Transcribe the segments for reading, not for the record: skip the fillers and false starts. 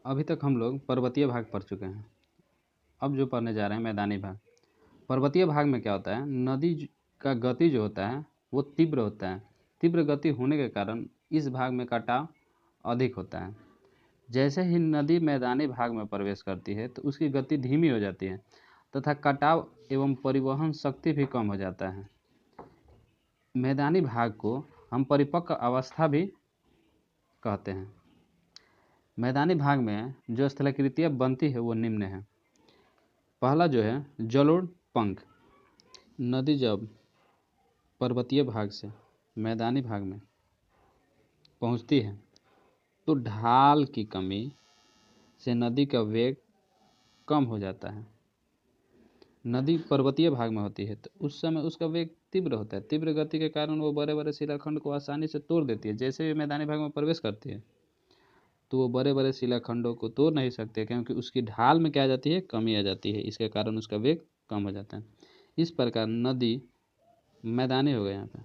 अभी तक हम लोग पर्वतीय भाग पढ़ चुके हैं। अब जो पढ़ने जा रहे हैं मैदानी भाग। पर्वतीय भाग में क्या होता है, नदी का गति जो होता है वो तीव्र होता है। तीव्र गति होने के कारण इस भाग में कटाव अधिक होता है। जैसे ही नदी मैदानी भाग में प्रवेश करती है तो उसकी गति धीमी हो जाती है तथा कटाव एवं परिवहन शक्ति भी कम हो जाता है। मैदानी भाग को हम परिपक्व अवस्था भी कहते हैं। मैदानी भाग में जो स्थलाकृतियाँ बनती है वो निम्न है। पहला जो है जलोढ़ पंख। नदी जब पर्वतीय भाग से मैदानी भाग में पहुंचती है तो ढाल की कमी से नदी का वेग कम हो जाता है। नदी पर्वतीय भाग में होती है तो उस समय उसका वेग तीव्र होता है। तीव्र गति के कारण वो बड़े बड़े शिलाखंड को आसानी से तोड़ देती है। जैसे भी मैदानी भाग में प्रवेश करती है तो वो बड़े बड़े शिलाखंडों को तोड़ नहीं सकते, क्योंकि उसकी ढाल में क्या आ जाती है, कमी आ जाती है। इसके कारण उसका वेग कम हो जाता है। इस प्रकार नदी मैदानी हो गया। यहाँ पे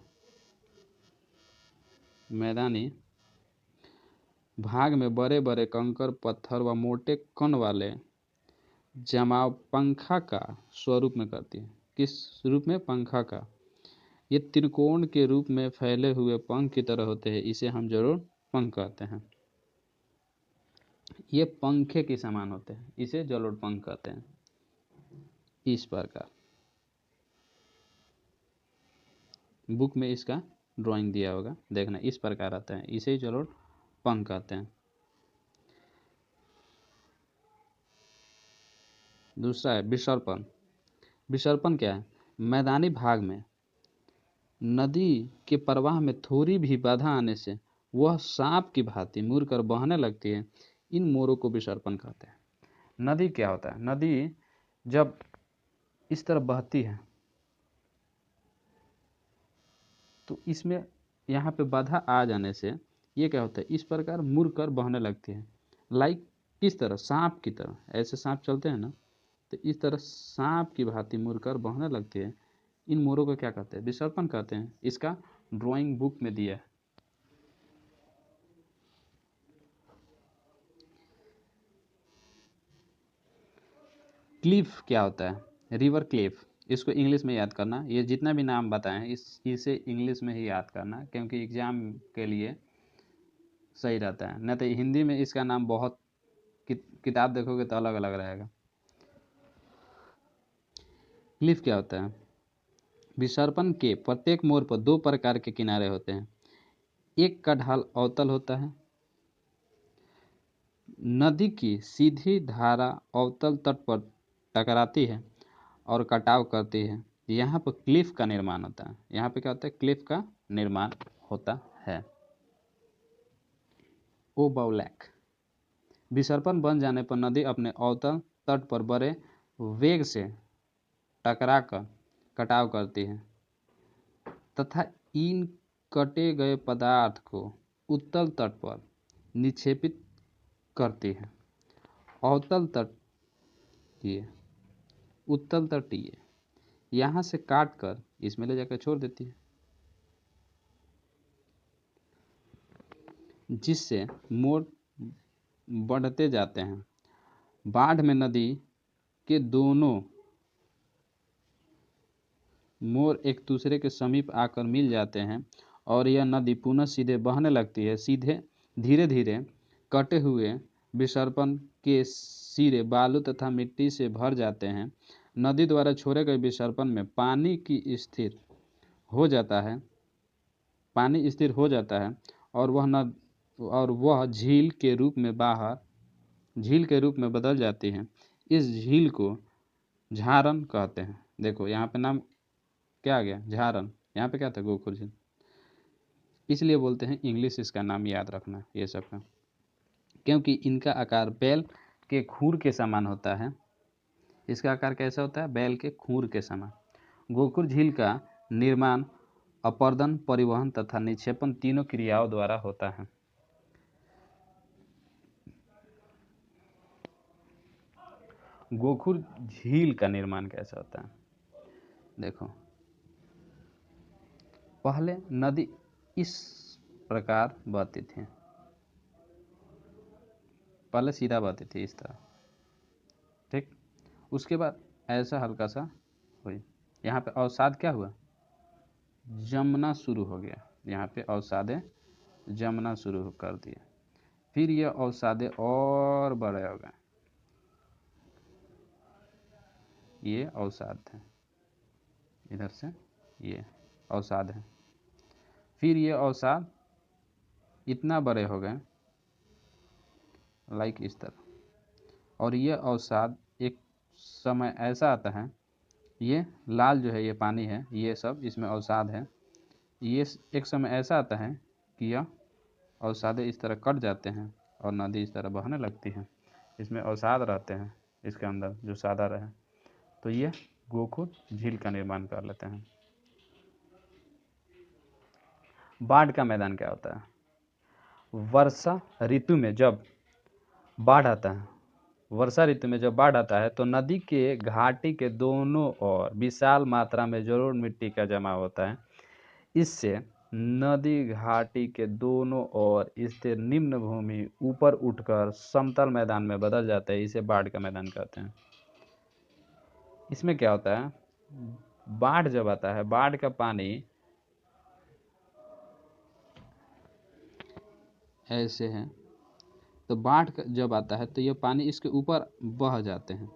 मैदानी भाग में बड़े बड़े कंकर पत्थर व मोटे कण वाले जमाव पंखा का स्वरूप में करती है। किस रूप में? पंखा का। ये त्रिकोण के रूप में फैले हुए पंख की तरह होते हैं। इसे हम जरूर पंख कहते हैं। ये पंखे के समान होते हैं, इसे जलोढ़ पंख कहते हैं। इस प्रकार बुक में इसका ड्राइंग दिया होगा, देखना। इस प्रकार आता है, इसे जलोढ़ पंख कहते हैं। दूसरा है विसर्पण। विसर्पण क्या है? मैदानी भाग में नदी के प्रवाह में थोड़ी भी बाधा आने से वह सांप की भांति मुड़कर बहने लगती है। इन मोरों को विसर्पण कहते हैं। नदी क्या होता है? नदी जब इस तरह बहती है तो इसमें यहाँ पे बाधा आ जाने से ये क्या होता है, इस प्रकार मुड़कर बहने लगती है। लाइक किस तरह? सांप की तरह। ऐसे सांप चलते हैं ना, तो इस तरह सांप की भांति मुड़कर बहने लगती है। इन मोरों को क्या कहते हैं? विसर्पण कहते हैं। इसका ड्राइंग बुक में दिया है। क्लिफ क्या होता है? River Cliff. इसको इंग्लिश में याद करना। ये जितना भी नाम बताएं इसे इंग्लिश में ही याद करना, क्योंकि एग्जाम के लिए सही रहता है। नहीं तो हिंदी में इसका नाम बहुत किताब देखोगे तो अलग अलग रहेगा। क्लिफ क्या होता है? विसर्पण के प्रत्येक मोड़ पर दो प्रकार के किनारे होते हैं। एक का ढाल अवतल होता है। नदी की सीधी धारा अवतल तट पर टकराती है और कटाव करती है। यहाँ पर क्लिफ का निर्माण होता है। यहाँ पे क्या होता है? क्लिफ का निर्माण होता है। ओबौलैक। विसर्पण बन जाने पर नदी अपने अवतल तट पर बड़े वेग से टकराकर कटाव करती है तथा इन कटे गए पदार्थ को उत्तल तट पर निक्षेपित करती है। अवतल तटीय, उत्तल तटीय यहाँ से काट कर इसमें ले जाकर छोड़ देती है, जिससे मोड़ बढ़ते जाते हैं। बाढ़ में नदी के दोनों मोड़ एक दूसरे के समीप आकर मिल जाते हैं और यह नदी पुनः सीधे बहने लगती है। सीधे धीरे धीरे कटे हुए विसर्पण के सिरे बालू तथा मिट्टी से भर जाते हैं। नदी द्वारा छोड़े गए विसर्पण में पानी स्थिर हो जाता है और वह झील के रूप में बदल जाती है। इस झील को झारन कहते हैं। देखो यहाँ पे नाम क्या आ गया? झारन। यहाँ पे क्या था? गोखुर झील। इसलिए बोलते हैं इंग्लिश इसका नाम याद रखना ये सब का, क्योंकि इनका आकार बैल के खूर के समान होता है। इसका आकार कैसा होता है? बैल के खूर के समान। गोखुर झील का निर्माण अपर्दन, परिवहन तथा निक्षेपण तीनों क्रियाओं द्वारा होता है। गोखुर झील का निर्माण कैसा होता है? देखो, पहले नदी इस प्रकार बहती थी। पहले सीधा बहती थी इस तरह, ठीक। उसके बाद ऐसा हल्का सा हुई, यहाँ पे अवसाद क्या हुआ, जमना शुरू हो गया, यहाँ पे अवसादें जमना शुरू कर दिए। फिर ये अवसादें और बड़े हो गए, ये अवसाद है, इधर से ये अवसाद है। फिर ये अवसाद इतना बड़े हो गए लाइक इस तरह, और ये अवसाद एक समय ऐसा आता है, ये लाल जो है ये पानी है, ये सब इसमें अवसाद है, ये एक समय ऐसा आता है कि यह अवसादें इस तरह कट जाते हैं और नदी इस तरह बहने लगती है। इसमें अवसाद रहते हैं इसके अंदर जो सादा रहे, तो ये गोखुर झील का निर्माण कर लेते हैं। बाढ़ का मैदान क्या होता है, वर्षा ऋतु में जब बाढ़ आता है, वर्षा ऋतु में जब बाढ़ आता है तो नदी के घाटी के दोनों ओर विशाल मात्रा में जलोढ़ मिट्टी का जमा होता है। इससे नदी घाटी के दोनों ओर स्थित निम्न भूमि ऊपर उठकर समतल मैदान में बदल जाता है, इसे बाढ़ का मैदान कहते हैं। इसमें क्या होता है, बाढ़ जब आता है, बाढ़ का पानी ऐसे है, तो बाढ़ जब आता है तो यह पानी इसके ऊपर बह जाते हैं,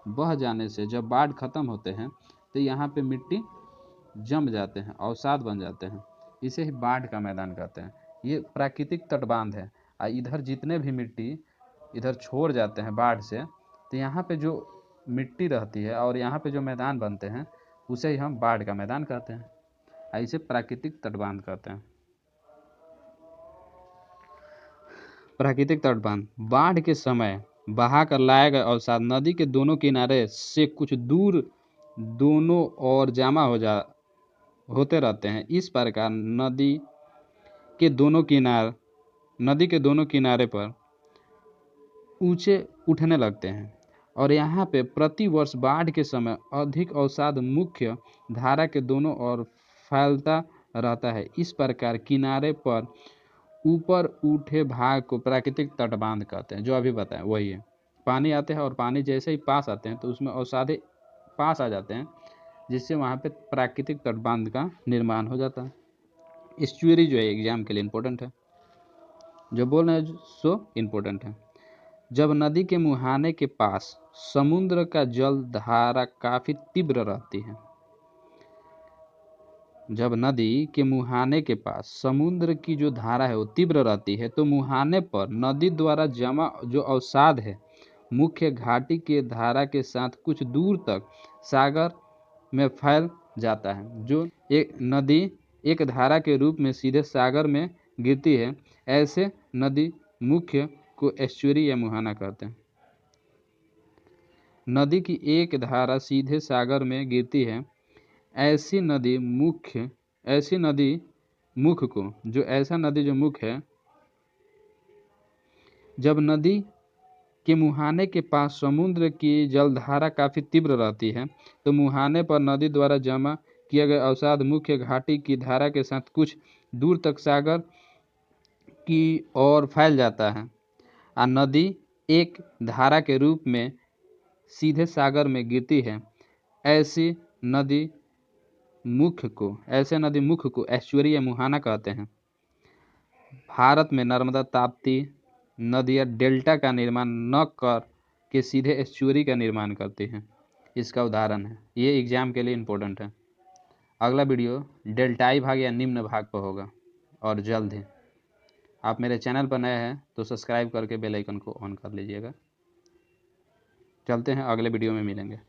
बह जाने से जब बाढ़ खत्म होते हैं तो यहाँ पे मिट्टी जम जाते हैं, अवसाद बन जाते हैं, इसे ही बाढ़ का मैदान कहते हैं। ये प्राकृतिक तटबांध है, और इधर जितने भी मिट्टी इधर छोड़ जाते हैं बाढ़ से, तो यहाँ पे जो मिट्टी रहती है और यहाँ पे जो मैदान बनते हैं उसे ही हम बाढ़ का मैदान कहते हैं, और इसे प्राकृतिक तटबांध कहते हैं। प्राकृतिक तटबांध बाढ़ के समय बहा कर लाया गया अवसाद नदी के दोनों किनारे से कुछ दूर दोनों ओर जमा होते रहते हैं। इस प्रकार नदी के दोनों किनारे पर ऊंचे उठने लगते हैं, और यहाँ पे प्रति वर्ष बाढ़ के समय अधिक अवसाद मुख्य धारा के दोनों ओर फैलता रहता है। इस प्रकार किनारे पर ऊपर उठे भाग को प्राकृतिक तटबांध कहते हैं। जो अभी बताएं वही है, पानी आते हैं और पानी जैसे ही पास आते हैं तो उसमें अवसादे पास आ जाते हैं, जिससे वहाँ पे प्राकृतिक तटबांध का निर्माण हो जाता है। एस्चुअरी जो है एग्जाम के लिए इम्पोर्टेंट है, जो बोल रहे हैं सो इम्पोर्टेंट है। जब नदी के मुहाने के पास समुद्र का जल धारा काफी तीव्र रहती है, जब नदी के मुहाने के पास समुद्र की जो धारा है वो तीव्र रहती है, तो मुहाने पर नदी द्वारा जमा जो अवसाद है मुख्य घाटी के धारा के साथ कुछ दूर तक सागर में फैल जाता है। जो एक नदी एक धारा के रूप में सीधे सागर में गिरती है, ऐसे नदी मुख्य को एस्चुअरी या मुहाना कहते हैं। नदी की एक धारा सीधे सागर में गिरती है, ऐसा नदी मुख है। जब नदी के मुहाने के पास समुद्र की जलधारा काफी तीव्र रहती है, तो मुहाने पर नदी द्वारा जमा किया गया अवसाद मुख्य घाटी की धारा के साथ कुछ दूर तक सागर की ओर फैल जाता है, और नदी एक धारा के रूप में सीधे सागर में गिरती है। ऐसे नदी मुख को एस्चुअरी या मुहाना कहते हैं। भारत में नर्मदा ताप्ती नदियाँ डेल्टा का निर्माण न कर के सीधे एस्चुअरी का निर्माण करती हैं। इसका उदाहरण है, ये एग्जाम के लिए इम्पोर्टेंट है। अगला वीडियो डेल्टाई भाग या निम्न भाग पर होगा, और जल्द ही। आप मेरे चैनल पर नए हैं तो सब्सक्राइब करके बेल आइकन को ऑन कर लीजिएगा। चलते हैं, अगले वीडियो में मिलेंगे।